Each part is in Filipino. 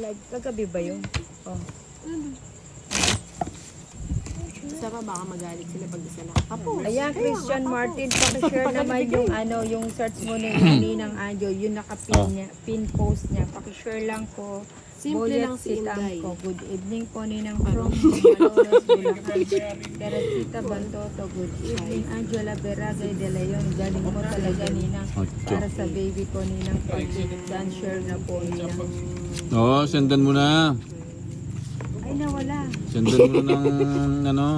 Like, kagabi ba yun? Oh. Isa pa baka magalit sila pag isa lang. Tapos. Ayan, Christian Martin, pakishare naman yung ano, yung search mo na yung Ninang Anjo, yung nakapin niya, pin post niya. Pakishare lang po. Simple lang si Sitang Inday. ko. Good evening po, Ninang from Malolos, Bulacan. Teresita Bantoto, good evening. Angela Beragay de Leon, galing mo talaga, Ninang. Para sa baby ko, Ninang. Pag share na po, Ninang. Oo, sendan mo na. Ay, nawala. Sendan mo na ng ano.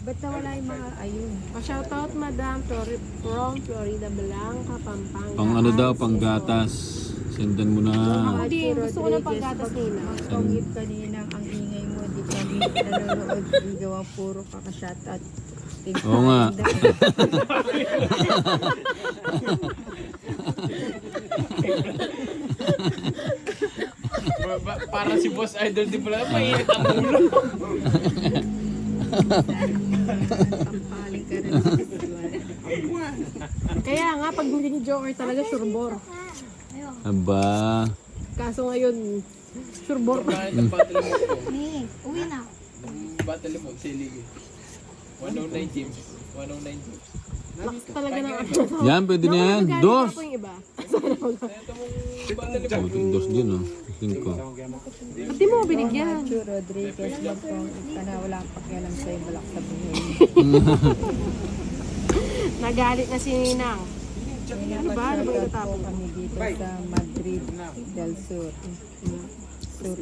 Ba't nawala yung mga, ayun. Pa-shoutout Madam from Florida Blanca, Pampanga. Pang ano daw, pang gatas. Sendan mo na. Ako din, gusto ko ng paggatas nila. Pag-give kanina ang ingay mo, di kami nanonood, di gawa puro kakashoutout. Oo nga. Para si Boss Idol di pala, mainit ang ulo. Pampaling ka rin. Kaya nga, pag bumili ni Joker talaga, surebor. Aba. Kaso ngayon, surebor pa. Ang battle mo ko. Uwi na. Battle mo, silig. 109 James. 109 James. Lakas talaga ng ano. Yan, pwede na yan. Dos. Ako yung iba. Ito mong battle mo. Dos din, oh. Cinco. Hindi mo binigyan. Nacho Rodriguez, magpong ka na wala kang pakialam sa'yo, balak sa buhay. Nagalit na si Ninang. Ano ba? Ano ba yung po tatapon? kami dito sa Madrid del Sur. Sur.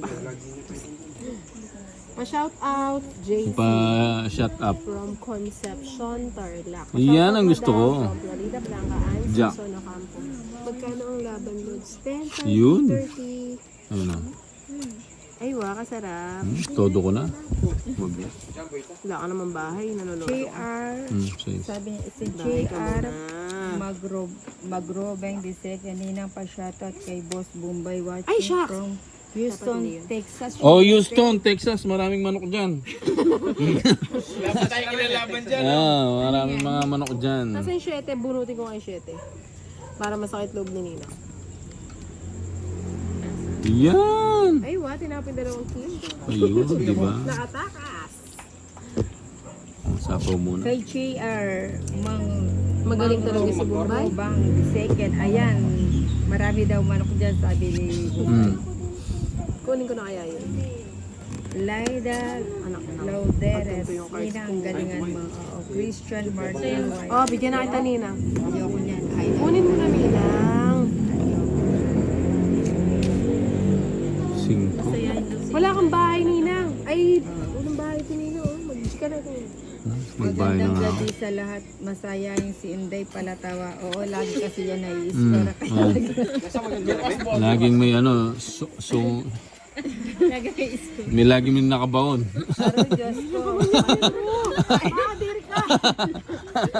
Pa-shoutout, JC. Pa-shut up. From Concepcion, Tarlac. Yan ang gusto ko. From Florida Blanca, Ann, Jack. Susono Campo. Magkano ang laban loads? 10, Yun. 30. Ano na? Ay, kasarap. Todo ko na. Wag na. Wala ka naman bahay, nanonood. JR, Sige. sabi niya, si Bahay ka JR muna. Magrobeng Dise, kaninang pa-shoutout kay Boss Bombay watching Ay, shucks! from Houston, Texas. Oh, Houston, Texas. Maraming manok dyan. Wala pa tayong kilalaban dyan. Maraming mga manok dyan. Nasa yung 7, bunutin ko nga yung 7. Para masakit loob ni Nina. Yan. Ay, tinapin dalawang kilo. Ayun, di ba? Nakatakas! Sapaw muna. Kay JR, Magaling talaga si Bombay. Bang second, ayan. Marami daw manok dyan, sabi ni Kunin ko na kaya yun. Laida Anak na. Lauderes. Inang galingan mo. Christian Martin. Oh, bigyan na kita Nina. Ayoko niyan. Ay, Kunin mo na Ninang. Cinco. Wala kang bahay Ninang. Ay, walang bahay si Nina. Mag-chika na ito. Magbahay na magandang nga ako. gabi sa lahat. Masaya yung si Inday palatawa. Oo, lagi kasi yan nai-istora ka. Laging may ano, may laging may nakabaon. Aro, Diyos ko. Makadir ka!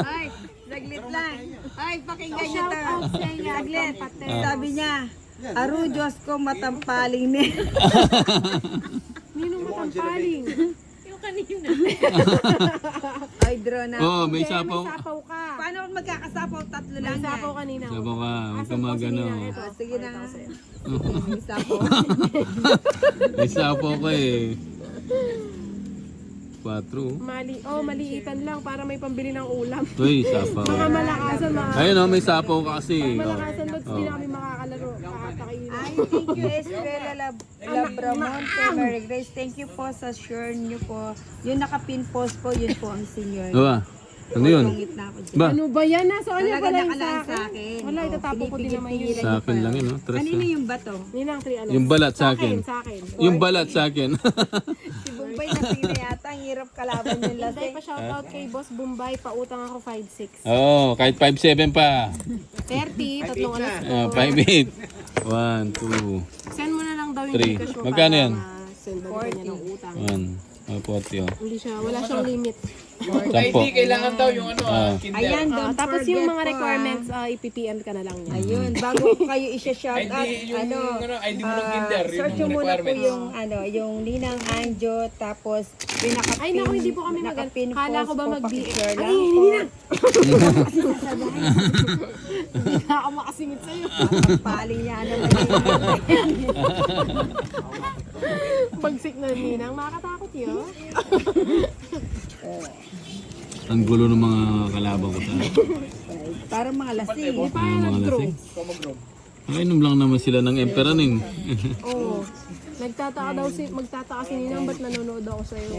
Ay, saglit lang. Ay, pakinggan niyo to. Saglit. Sabi niya, Aro, Diyos ko, matampaling ni. Ninong matampaling. Ay, drone na. Oo, may sapaw. May sapaw ka. Paano kung magkakasapaw? Tatlo lang May sapaw yan. ka Ninang. Sapaw ka, huwag ka Asan po si magano. Ninang? Ito. Ah, sige na. May sapaw. May sapaw ka eh. 4. Maliitan lang para may pambili ng ulam. Uy, sapaw. Mga malakasan, mga Ayun oh, may sapaw ka kasi. malakasan lods, hindi na kami makakalaro. Kakatakainin. Ay, thank you, Estrella Labramonte, Mary Grace. Thank you po sa share niyo po. Yung nakapin post po, yun po ang senior. Diba? Ano yun? Tungit na ako dyan. Ba? Ano ba yan? Nasa kanya Talaga pala yung nakalaan sa sa akin. akin. Wala, Oh, itatapon ko din naman yun. pinipigil-pigilan Sa akin lang yun, oh. Tres, Kanino oh. yung bato? Ninang 3 ano? Yung balat sa akin. Sa akin. Yung balat sa akin. Si Bombay na sila yata. Ang hirap kalaban yung Hindi lasing. pa shoutout kay Boss Bombay. Pautang ako 5'6". Oo, kahit 5'7 pa. 30, tatlong alas ko. 5'8. 1, 2, Send mo na lang daw yung Three. Gcash mo Magkano para yan? ma-send daw niya ng utang. 1. 40 oh. Hindi siya, wala siyang limit. Ay, Sampo. di, kailangan daw yung ano, kinder. Ayan, don't Tapos forget yung mga po, requirements, ipipm ka na lang niya. Ayun, bago kayo isa-shout ID, out, yung ID mo ng kinder, yun search yung mo muna po requirements. yung Ninang Anjo, tapos yung nakapin, Ay, naku, hindi po kami nakapin Kala ko post ba po, mag-BM? pakishare Ay, lang hindi po. na. Hindi na ako makasingit sa'yo. Paling niya naman yun. bagsik na ninang, makakatakot yun. Ang gulo ng mga kalaban ko sa Parang mga lasing. Hindi pa yan mga nag-draw. lasing. Nakainom lang naman sila ng Emperaning. Oo. Magtataka si Ninang, ba't nanonood ako sa'yo?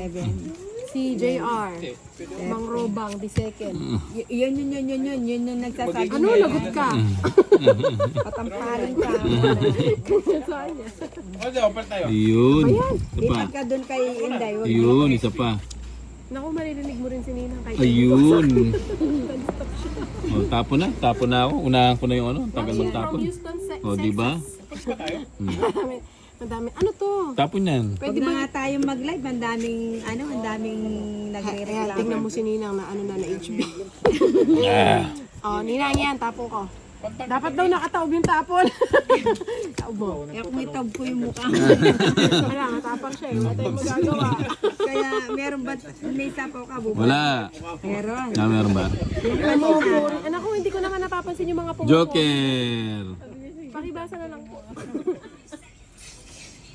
Si JR. Mang Robang, the second. Yun yung nagsasabi. Ano, lagot ka? Patamparin ka. Saan niya? Kasi, offer tayo. Ayun. Isa pa. Lipat ka dun kay Inday. Wag Ayun, isa pa. Naku, maririnig mo rin si Ninang. Kay Ayun. Oh, tapon na ako. Unahan ko na yung ano, tagal From magtapon. Houston, Oh, di ba? Madami. Ano to? Tapon yan. Pwede ba nga tayo mag-live? Ang daming nagre-reklamo. Tingnan mo si Ninang na ano na HB. Ah. Oh, Ninang yan, tapon ko. Dapat daw nakataob yung tapon. Taob mo. Kaya kung itaob ko yung mukha. Wala, matapang siya. Wala tayong magagawa. Kaya meron ba may sapaw ka? Buba? Wala. Meron. Meron ba? Anak ko, hindi ko naman napapansin yung mga pumupo. Joker. Pakibasa na lang po.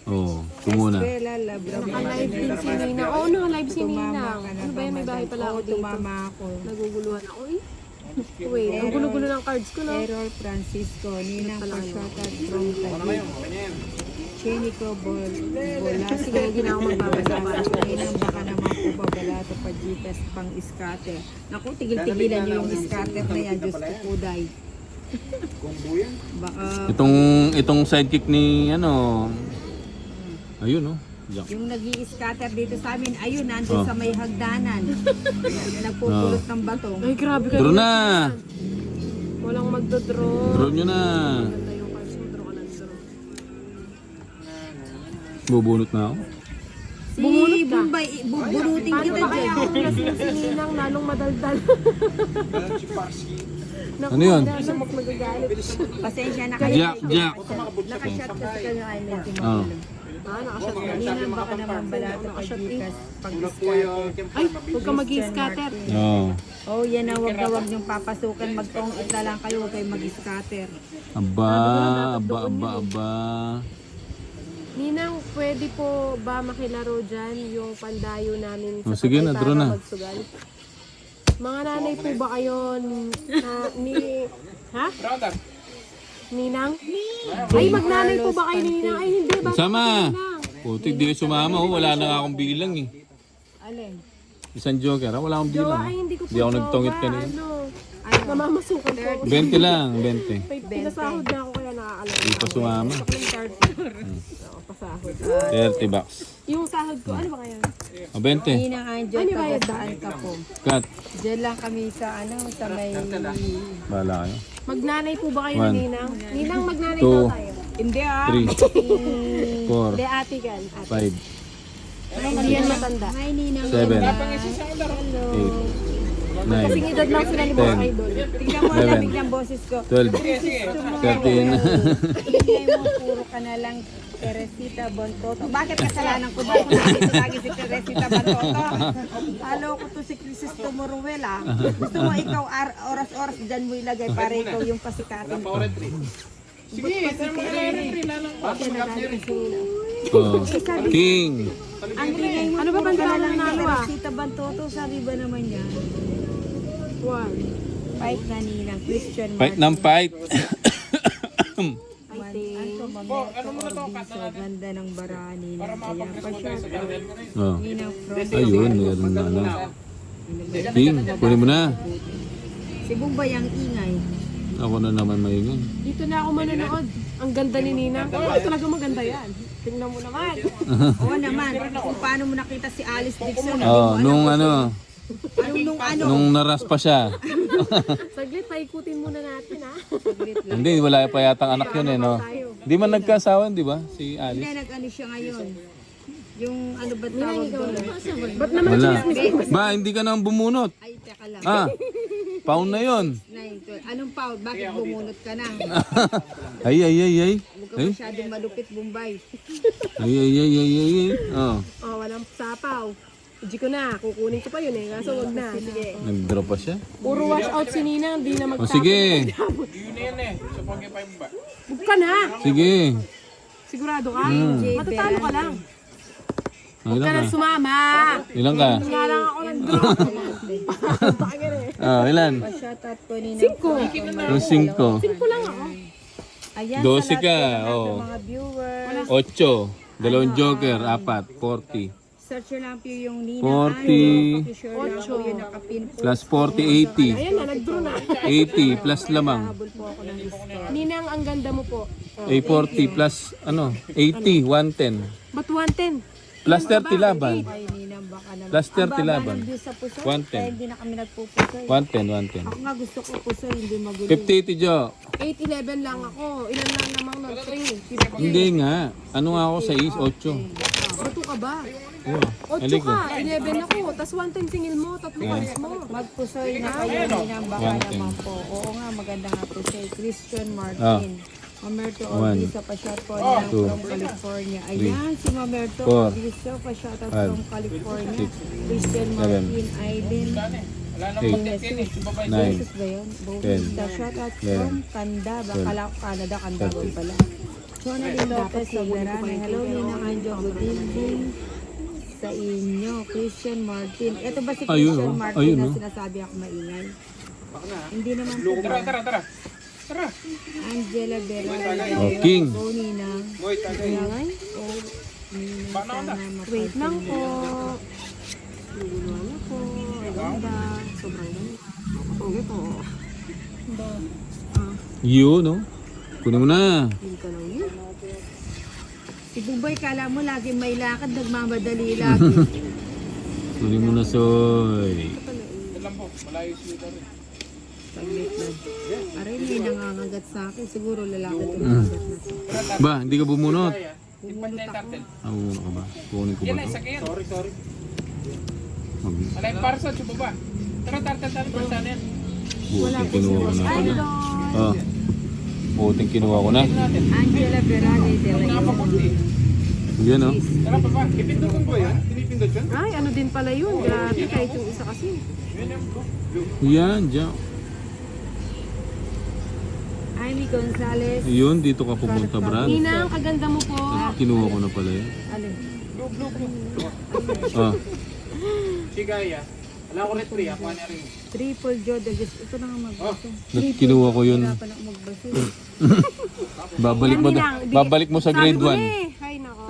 Oh, tumuna. Bella Labra. Naka-live din si Ninang. Oo, naka-live si Ninang. Ano ba yan? May bahay pala ako dito. Tumama ako. Naguguluhan ako. Wait, ang gulo-gulo ng cards ko, no? Errol Francisco. Ninang Pasyota from Taguig. Chenico Bola. Sige, hindi na ako magbabasa. Ninang baka naman po babalato pa jitas pang scatter. Naku, tigil-tigilan niyo yung scatter na yan. Diyos ko kuday. Baka Itong sidekick ni ano. Ayun oh. Diyan. yung nag-i-scatter dito sa amin, ayun, nandun sa may hagdanan. Nagpupulot ng bato. Ay, grabe kayo. Draw na. Walang magdodraw. Draw nyo na. Ganda yung cards mo. Draw ka ng draw. Bubunot na ako. Si Bumunot ka. Bumbay, bunutin Paano kita ba kaya dyan. kung lasing si Ninang lalong madaldal? Naku, Ano yun? dahil mas magagalit. Pasensya na Jack, Jack. Nakashot ka sa kanya ay medyo Oh. Nakashot na. Ninang baka naman balato pa jitas pang scatter. Ay, huwag ka mag-i-scatter. Oh. Oh, yan na, wag na wag niyong papasukan. Magtong-it na lang kayo, huwag kayong mag-scatter. Aba. Ninang, pwede po ba makilaro dyan yung pandayo namin Oh, sa sige Patay na, para draw na. magsugal? Mga nanay po ba kayo ha? Round Ninang? Ay, magnanay po ba kayo ni Ninang? Ay, hindi. Bakit Sama. Ninang? Putik, di ka sumama. Oh, wala na nga akong bilang eh. Alin? Isang joker. Wala akong bilang. Jowa, ay, hindi ko po Di ako nagtongit jowa. kanina. Ano? Namamasukan po. 20 lang, 20. Pinasahod na ako kaya nakakalaman. Di pa sumama. Oo, pasahod. 30 bucks. Yung sahod ko, ano ba kaya? O, 20. Ninang Angel, Ano ba taga yan? saan ka po? Cut. Diyan lang kami sa sa may... Bahala kayo. Magnanay po ba kayo One. ni Ninang? Ninang, magnanay Two. daw tayo. Hindi 3, 4, Hindi, ate gan. Ate. 5, Hindi yan matanda. Hi, Ninang. 7, Hello. 8, Kasing 9, edad lang sila ni Boss 10. Idol. Tingnan mo, 11. lamig ng boses ko. 12, 13. Ingay mo, puro ka na lang Teresita Bontoto. Bakit kasalanan ko ba kung nakita lagi si Teresita Bontoto? Halo ko to si Crisostomo Ruel ah. Gusto mo ikaw oras-oras dyan mo ilagay para ikaw yung pasikatin ko. Sige, saan mo kailangan lang. Oh. King. Ang ingay mo, Ano ba puro banda ka na ng lang nanalo, ah? Teresita Bontoto. Sabi ba naman yan? One. Fight na Ninang. Christian Fight ng fight. Fighting. Ano mo na to? Ganda ng barani na. Kaya pa siya. Oh. Ninang from Ayun, meron na ano. King, kunin mo na. si Bumbay ang ingay. Ako na naman maingay. Dito na ako manonood. Ang ganda ni Ninang. Oh, talaga maganda yan. Tingnan mo naman. Oo naman. Kung paano mo nakita si Alice Dixon. Oh, nung ano, nung naras pa siya. Saglit, paikutin muna natin ha. Hindi, wala pa yatang anak yun eh, no? Hindi man nagkasawan, di ba? Si Hindi, Alice. nag-ano siya ngayon. Yung ano ba tawag doon? Ba't naman Wala. Ba, hindi ka nang bumunot. Ay, teka lang. Ah, pound na yun. 9, 12. Anong pound? Bakit bumunot ka na? Ay. Huwag ka Ay, masyadong malupit, Bumbay. ay. Oh, Oh, walang sapaw. Hindi ko na, kukunin ko pa yun eh. Kaso wag na. Sige. nag-drop pa siya. Puro wash out si Ninang, di na O magtapon. sige, Yun na yan eh. So, pag-5 ba? Huwag ka na. sige. Sigurado ka? J. Matatalo ka lang. Oh, Huwag ka ilan nang ka? sumama. Ilan ka? Nga lang ako ng drop. Takir eh. Ah, ilan? Pa-shoutout po ni Cinco. Yung 5. Simple lang ako. Ayan, 12 sa lahat ka, po ng oh. mga viewers. 8. Dalawang joker, 4. 40. Search nyo lang po yung Nina 40. Ano, pakishare lang po yung nakapin po. Plus 40, 80. Ayan na, nag-draw na. 80 plus lamang. Habol po ako ng score. Ninang, ang ganda mo po. A 40 plus ano, 80, 110. Ba't 110? Plus 30 laban. Ay, Nina, baka naman. Plus 30 Ang baba laban. ng views sa puso, 110. kaya hindi na kami nagpupusoy. 110, 110. Ako nga gusto ko puso, hindi magulo. 50, Jo. 8-11 lang ako. Ilan lang namang nun? 3. Hindi nga. Ano nga ako sa is 8. Bato ka ba? Oh, 8 aliko. ka, 11 ako. Tapos 1 time singil mo, 3 cards mo. Magpusoy na kayo, Nina, baka 110. naman po. Oo nga, maganda nga pusoy. Christian Martin. Ah. Mamerto 1, Orbizo, pa-shout po niya 2, from California. Ayan, si Mamerto 4, Orbizo, pa-shoutout 5, from California. 6, Christian 7, Martin, Aiden, Wala nang 8, content yan eh. Sumabay. 9, Jesus ba yun? Bautista, shoutout from Kanda, bakala ko Canada, Kandagon pala. Jonathan Lopez Soberano, hello Ninang Anjo, good evening sa inyo. Christian Martin. Ito ba si Ayun, Christian oh. Martin Ayun, na oh. sinasabi ako maingay? Hindi naman po Tara, ba? tara, tara. Tara. Angela Vera, Oh, King. go Ninang. Ayan. Oh, Ninang, Paano ka na? sana Wait lang po. mapag- Naguluhan ako. Ang ganda. Sobrang ganda. Okay po. Yun, no? Kunin mo na. Hindi ka lang yun. Si Buboy, kala mo lagi may lakad, nagmamadali lagi. Kunin mo na, Soy. Ito lang po. Malayo sila rin. Saglit lang. Aray, may nangangagat sa akin. Siguro lalaki ito nangangagat na to. Ba, hindi ka bumunot. Bumunot ako. Ah, bumunot ka ba? Kunin ko ba Yan na, ito? isa kayo. Sorry. Mag- Alay, para sa baba. Tara, tartan, para saan yan? Buting kinuha ko na. Idol! Ah. Buting kinuha ko na. Angela Verade de Leon. Nakapakunti. Yan, no? Tara, baba. Ipindot ko yan. Pinipindot yun? Ay, ano din pala yun. Grabe, kahit yung isa kasi. Yan, dyan. Amy Gonzalez. Yun, dito ka pupunta, Brad. Ninang, kaganda mo po. Kinuha ko na pala yun. Alin? Ah. Si Gaya. Wala ko rin free. Ako na rin. Triple Joe de Gus. Ito na nga magbasa. Kinuha ko yun. Wala pa na magbasa. Babalik mo, babalik mo sa grade 1. Ay, nako.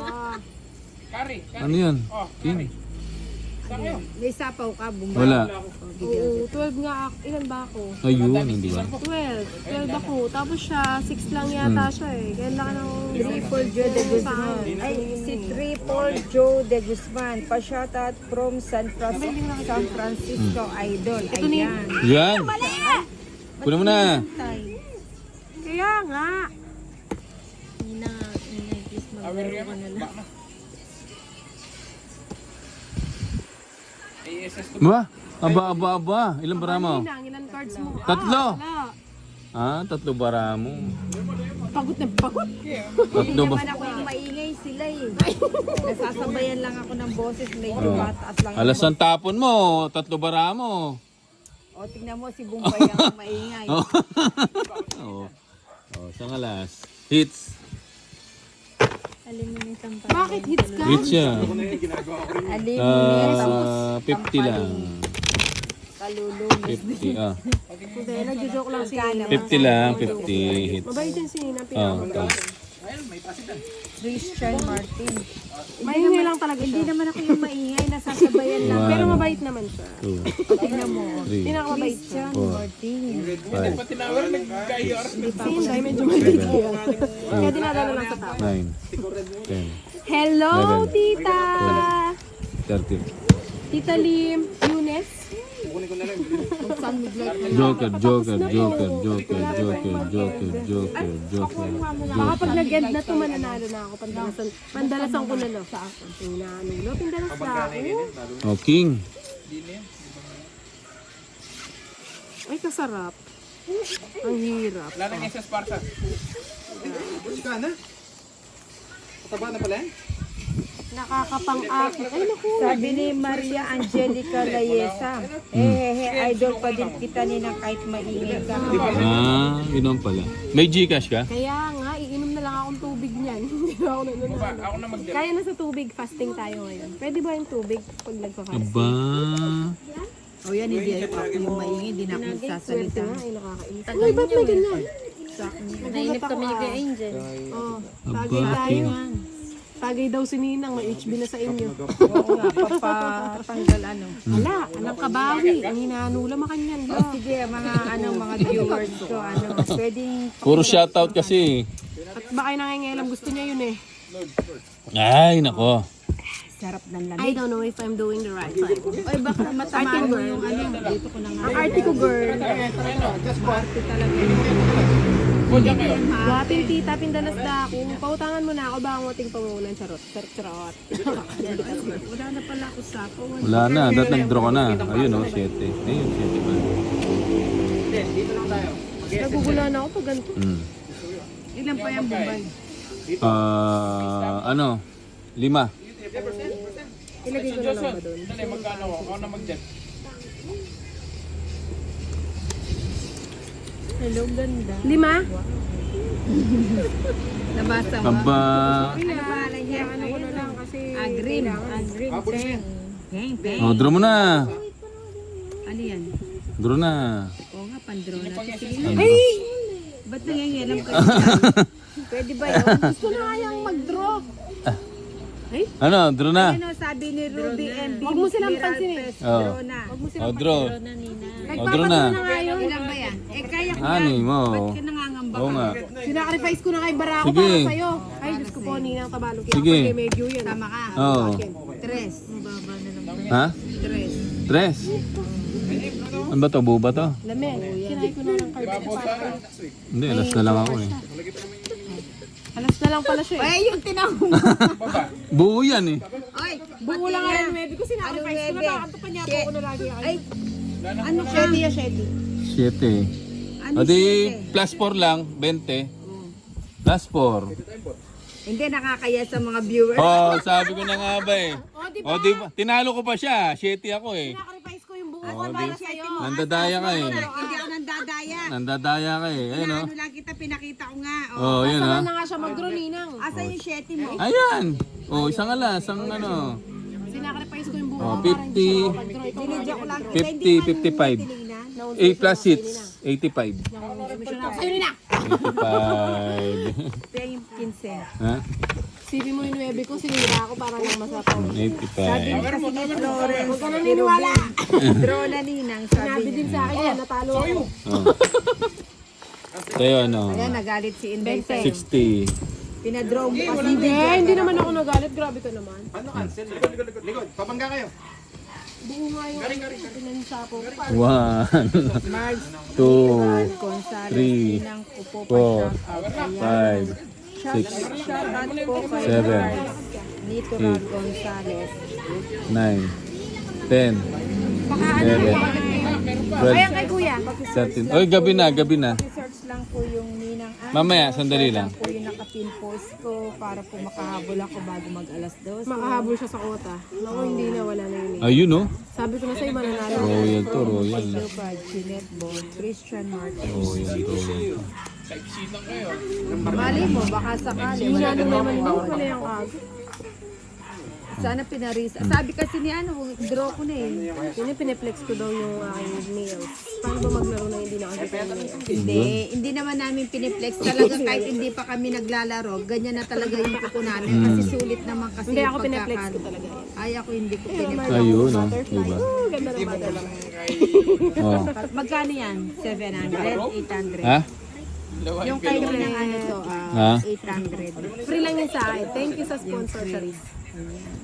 Kari. Ano yan? Oh, King. saan kayo? May sapaw ka, bumaba. Wala. Oo, 12 nga ako. Ilan ba ako? Ayun, hindi ba? 12. 12 ako. Tapos siya, 6 lang yata siya eh. Kaya laki ng... Triple Joe de Guzman. Ay, si Triple Joe de Guzman. Pa-shoutout from San Francisco Idol. Ayan. Yan. Kunin mo na. Kaya nga. Ina, please maglaro ka na lang. ASS ko. Ba? Aba. Ilan bara mo? Ninang, ilan cards mo? Tatlo. Wala. Ah, 3 bara mo. Pagod na pagod. Tatlo ba? Naman ako yung maingay sila eh. Nasasabayan lang ako ng boses. Medyo mataas lang. Alas ang tapon mo. 3 bara mo. O, tingnan mo si Bumbay ang maingay. Oo. Oh, saan alas? Hits. Eliminate ang Bakit hits ka? Hits siya. Eliminate 50 lang. kalulungis. 50. Ah. Hindi, nagjo-joke lang si Nina. 50 lang. 50 hits. Mabait yan si Nina. Ah, Pinapagawa. okay. Christian Martin. Maingay lang talaga Hindi siya. naman ako yung maingay. Nasasabayan lang. Pero mabait naman siya. 2, Tingnan mo. 3, Pinakamabait siya. Christian Martin. 5, Pati nawar nag-Gaya. Si Inday, medyo mabait yan. Kaya dinadala lang sa tao. 9, 10, Hello, tita! 30. Tita Lim, Eunice. Joker. Baka pag nag-end na to, mananalo na ako. Pandalasan ko na lang sa ako. Pinanulo, pindalas na ako. Oh, King. Ay, kasarap. Ang hirap. Wala nang SS Sparta. Nakakapang-aki. Ay, naku. Sabi ni Maria Angelica Layesa, idol pa din kita nina kahit maingay ka. Ah, yun ang pala. May Gcash ka? Kaya nga, iinom na lang akong tubig niyan. Ako na Baba, ako na mag-dip. Kaya na sa tubig, fasting tayo ngayon. Pwede ba yung tubig pag nagpa-fasting? Aba. O yan, hindi ako yung maingay, hindi na ako Swerte nagsasalita. nga, ay nakakainis. Uy, ba't may ganyan? Nainip kami ni Kuya Angel. Oh, Aba. tagay tayo. Tagay daw si Ninang, may HB na sa inyo. Oo nga, papatanggal ano. Wala, anong kabawi. Ang hinanula makanyan. O sige, mga viewers ko, pwedeng Puro shoutout kasi. At baka nangingialam, gusto niya yun eh. Ay, nako. sarap ng lamig. I don't know if I'm doing the right thing. Oy, baka matamaan mo yung dito ko na nga. Ang arte ko, girl. Arte talaga. Guwaping tita, pindanas na ako. Pautangan mo na ako, baka nguting pangunan. Charot. Charot. Wala na pala ako sapo. Wala na, dapat nag-draw ka na. Ayun oh, 7. Ayun, 7 pa. Nagugulan ako pag ganito. Ilan pa yung Bombay? Ano? 5. Ilagay ko na lang ba doon? Dali, magkano ako? Ako na mag-dip. Hello, ganda. 5? Nabasa mo? Aba. Ano pangalan niya? Ano ko na lang kasi... Agrin. Agrin. Peng. Peng, peng. Oh, draw mo na. Ano yan? Draw na. Oo nga, pandro na. Sige Ano? na. Ba't nangyayari ka? Pwede ba yun? Gusto na kayang mag-draw. Ano, draw na. Ano sabi ni Ruby MB? Huwag mo silang pansinin. Oh. Draw na. Huwag mo Oh, silang draw. Oh, draw na. na nga yun. Ilan ba yan? Eh, kaya ko Ani yan. mo. Ba't ka nangangamba Oo ka? nga. Sinacrifice ko na kay Barako Sige. para sa'yo. Ay, Diyos ko po, Ninang Tabalog. Kaya Sige. pag medyo yan. Tama ka. Oh. Tres. Mababa na naman. Ha? Tres. 3. Ano ba to? Buba to? Lame, kinay ko na ng card. Hindi, alas na lang ako eh. Alas na lang pala siya eh. Ay, yung tinawag mo. Buo yan eh. Oy, Buo lang nga yung 9 ko, sinacrifice ko na. Nakakanto pa niya ako na lagi. Ay, ano ka? Shetty. 7. Ano O di, siya? plus 4 lang, 20. Plus 4. Hindi nakakaya sa mga viewers. Oh, sabi ko na nga ba eh. O, di ba? O di ba, tinalo ko pa siya. 7 ako eh. Sinacrifice ko yung buo O ko di, para sa'yo. nandadaya ka eh. Hindi ako nandadaya. Nandadaya ka eh. Ayun o. Ano lang kita, pinakita ko nga. Oh. Oh, yun Saan ha. na nga siya mag-draw, Ninang? Asa yung shetty mo? Ayan. Oh, isang alas, isang ano. Sinacrifice ko yung buo Oh, ko para hindi siya 50. mag-draw. Ikaw na Joke lang. 50, 55. 8 plus 6, 85. Sa'yo, Ninang! 85. Kaya yung 15. Ha? Sibi mo yung 9 ko, sinira ako para lang masapaw. 85. Kasi ni Florence, Huwag ka na niniwala. draw na ninang, sabi Sinabi niya. din sa akin yan, natalo ako. Oh. Sa'yo ano? Kaya nagalit si Inday sa'yo. 60. Pinadraw mo kasi. Hindi naman ako nagalit. Grabe ka naman. Ano cancel? Likod. Pabangga kayo. Buo nga yung pinansya ko. 1, Marge 2, Gonzales, 3, Ninang Upo 4, 5, 6, Shoutout po kay 7, Marge Nito Rod Gonzales. 9, 10, Baka ano 11, Ayan kay kuya. 12, 13. Oy, gabi na, gabi na. search lang po yung Ninang Mamaya, sandali lang. po yung nakapin post ko para po makahabol ako bago mag alas 2. Makahabol siya sa kota. Naku, hindi na. Wala na yun eh. Ayun oh. Sabi ko na sa'yo, mananalo. Royal to, royal. Leopard, Jeanette Bond, Christian Martin. Royal, royal. Type-C lang kayo. Mali mo, baka sakali. Hindi Wala na naman namang mo bawal. pala yung ag. Sana pinarisa. Sabi kasi ni ano, draw ko na eh. Yun yung piniplex ko daw yung aking nails. Paano ba maglaro na hindi nakakita yung nails? Hindi naman namin piniplex. Talaga kahit hindi pa kami naglalaro, ganyan na talaga yung kuko namin. Kasi sulit naman kasi Hindi yung ako piniplex ko pagkakano. talaga yan. Ay, ako hindi ko piniplex. Ayun oh. Butterfly. Diba? Oh, ganda ng butterfly. Oh. Magkano yan? 700, 800. Ha? Yung kayo ng ano to, Ha? 800. Free lang yun sa akin. Thank you sa sponsor, Charis.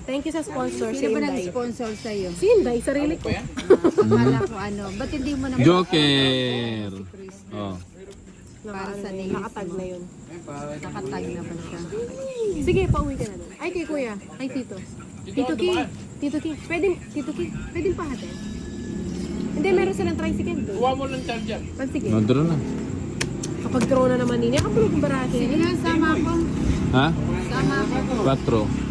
Thank you sa sponsor, si Sino ba Inday. nag-sponsor sa'yo? Si Inday, sarili ko. Akala ko ano, ba't hindi mo naman Joker. Oh. para sa nails Nakatag na yun. nakatag naman siya. Sige, pauwi ka na doon. Ay, kay kuya. Ay, tito. Tito Ki. Tito Ki. Tito Ki. Pwede pahatin. Hindi, meron silang tricycle doon. Kuha mo ng charger. Sige. Nandro na. Kapag draw na naman nini, ako pala kung barati. Sige na, sama ako. Ha? Sama ako. 4.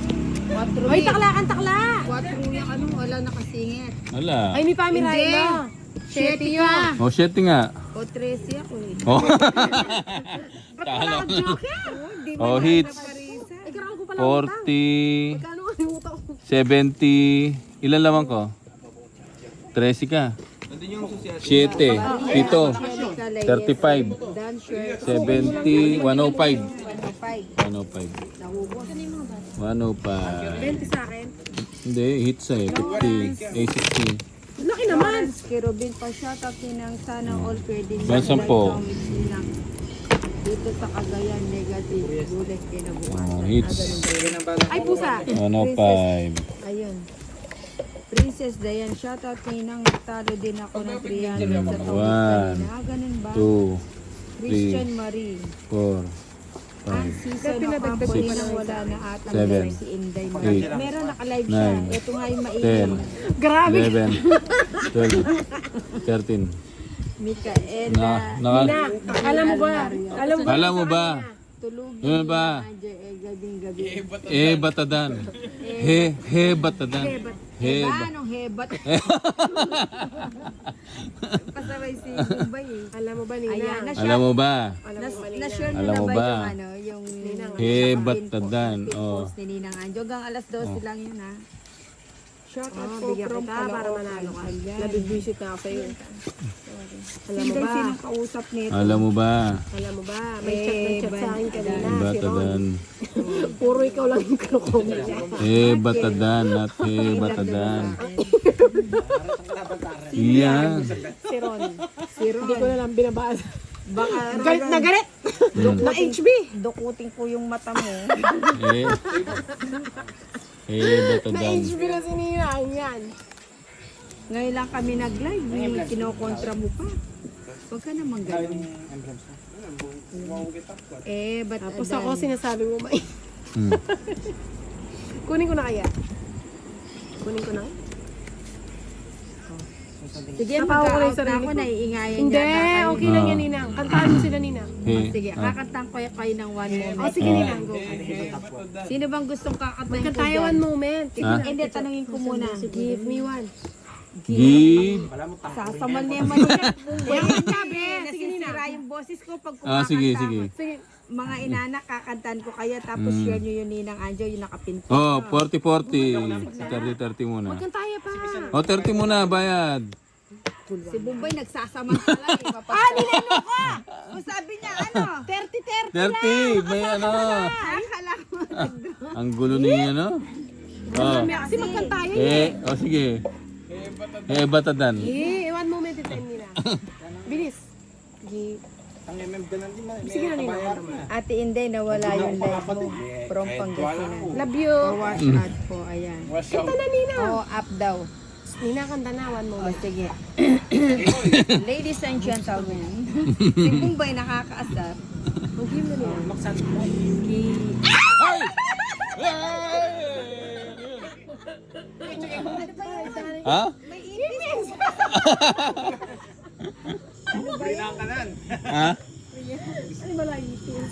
4 Ay, takla kang takla! 4 yung ano, wala nakasingit. Wala. Ay, may pamirahin Hindi. na. 7 yun. Oh, 7 nga. O 13 ako eh. Oh. Ba't wala kang joke yan? Hindi Oh, hits. Parisa. Ay, grabe 40, Kano nga yung utang? 70, ilan laman ko? 13 ka. 7, 7, 35, Dan shirt. 70, 105. 105. 105. Naubos. 105. 20 sa akin. Hindi, hits eh. 50, 60. Laki naman. Kay Robin pa shoutout ng sana all pwede Ba, 10. Dito sa Cagayan, negative. Gulit kinabukasan. Oh, hits. Ay, pusa. 105. Ayun. Princess Dayan, shoutout ninang talo din ako ng 300 sa tawid kanina. Ganun ba? 2, Christian Marie. 4, Ang 5, season ng company nang wala na ata Seven, live si Inday Marie. 8, Meron naka-live siya. 9, Ito nga yung mainit. 10, Grabe. 11, 12, 13. Mikaela. Nina, alam mo ba? Alam mo ba? Tulugin. Yun ba? Gabing-gabi. Batadan. Batadan. Anong hebat? Pasaway si Bombay eh. Alam mo ba, Nina? Ayan, Alam mo ba? na-share nyo Alam na mo ba ba? yung ano, yung Batadan. Oh. post ni Ninang Anjo. Hanggang alas 12 lang yun ha. Shout out po Bigyan from kita para manalo ka. Caloocan. Nabibisit na ako sa'yo. Alam mo Sinday ba? sinong kausap nito? Alam mo ba? Alam mo ba? May chat sa akin kanina. Si Ron. Batadan. Puro ikaw lang yung kinukomment. Batadan. Not batadan. Yan. Si Ron. Si Ron. Hindi ko na lang binabasa. Baka Galit na galit! Na HB! dukutin ko yung mata mo. Na Batadan. HB na si Nina. Yan. Ngayon lang kami nag-live. Kinokontra mo pa. Huwag ka naman ganun. Ba't Tapos ako sinasabi mo ba? Hmm. Kunin ko na kaya. Kunin ko na. Sige, Napawa ko na yung mag-out na sarili ako. ko. Naiingayan Hindi, yata kayo. okay lang yan, Ninang. Kantahan mo sila, Ninang. Sige, kakantang ko kayo ng one moment. O, sige, Ninang. Go. Sino bang gustong kakantahin ko Kantahan dyan? one moment. Hindi, tanungin ko muna. Give me one. Give. Sasamal niya maliit. Yan, sabi. Sige, Nasisira yung boses ko pag Ah, kumakanta sige, ako. sige. Sige. Mga inanak, kakantahan ko kayo. Tapos share nyo yung Ninang Anjo, yung nakapinto. Oh, 40-40. 30-30 muna. Kantaya pa. Oh, 30 muna, bayad. Si Bombay nagsasamantala eh. Ninano ko! Kung sabi niya ano? 30-30 30, may ano. Akala ko. Ang gulo niya, no? Oh. Kasi magkantaya. Sige. Batadan. One moment ito, Nina. Bilis. Sige na, Nina. Ate Inday, nawala yung live mo. From Pangasinan. Love you. Wash out po, ayan. Kanta na, Nina. Oo, up daw. Nina, kanta na. One O, moment. sige. Ladies and gentlemen, si Bombay nakakaasar. Mag-game na, Nina. Ay! Ha? May ipis. Ha?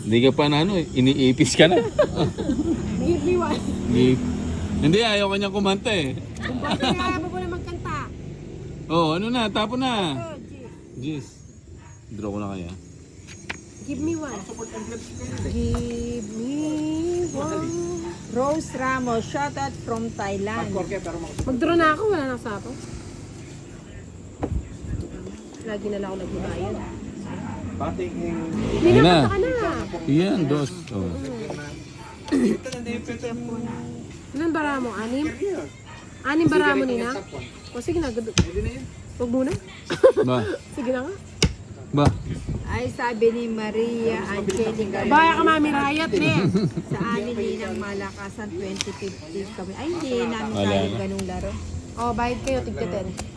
Hindi ka pa na ano, iniipis ka na. Give me one. Hindi, ayaw kanya kumanta eh. Kasi kaya mo na magkanta. Oh, ano na, tapo na. Jeez. Draw ko na kaya. Give me one. Give me one. Rose Ramos, shout out from Thailand. Mag-draw na ako. Wala nang sapaw. Lagi na lang ako nagbabayad. Ayun na. Kanta ka na. Yan, dos. Oh. Ilan bara mo? 6? 6 bara mo, Nina? O sige na. Huwag muna. Ba? Sige na nga. Ba? Ay, sabi ni Maria Angelica. Baya ka, Mami Riot, ne. Sa anin Ninang Malakasan 2050 kami. Ay, hindi namin Wala tayo na. ganung laro. O, bayad kayo. Tigka 10.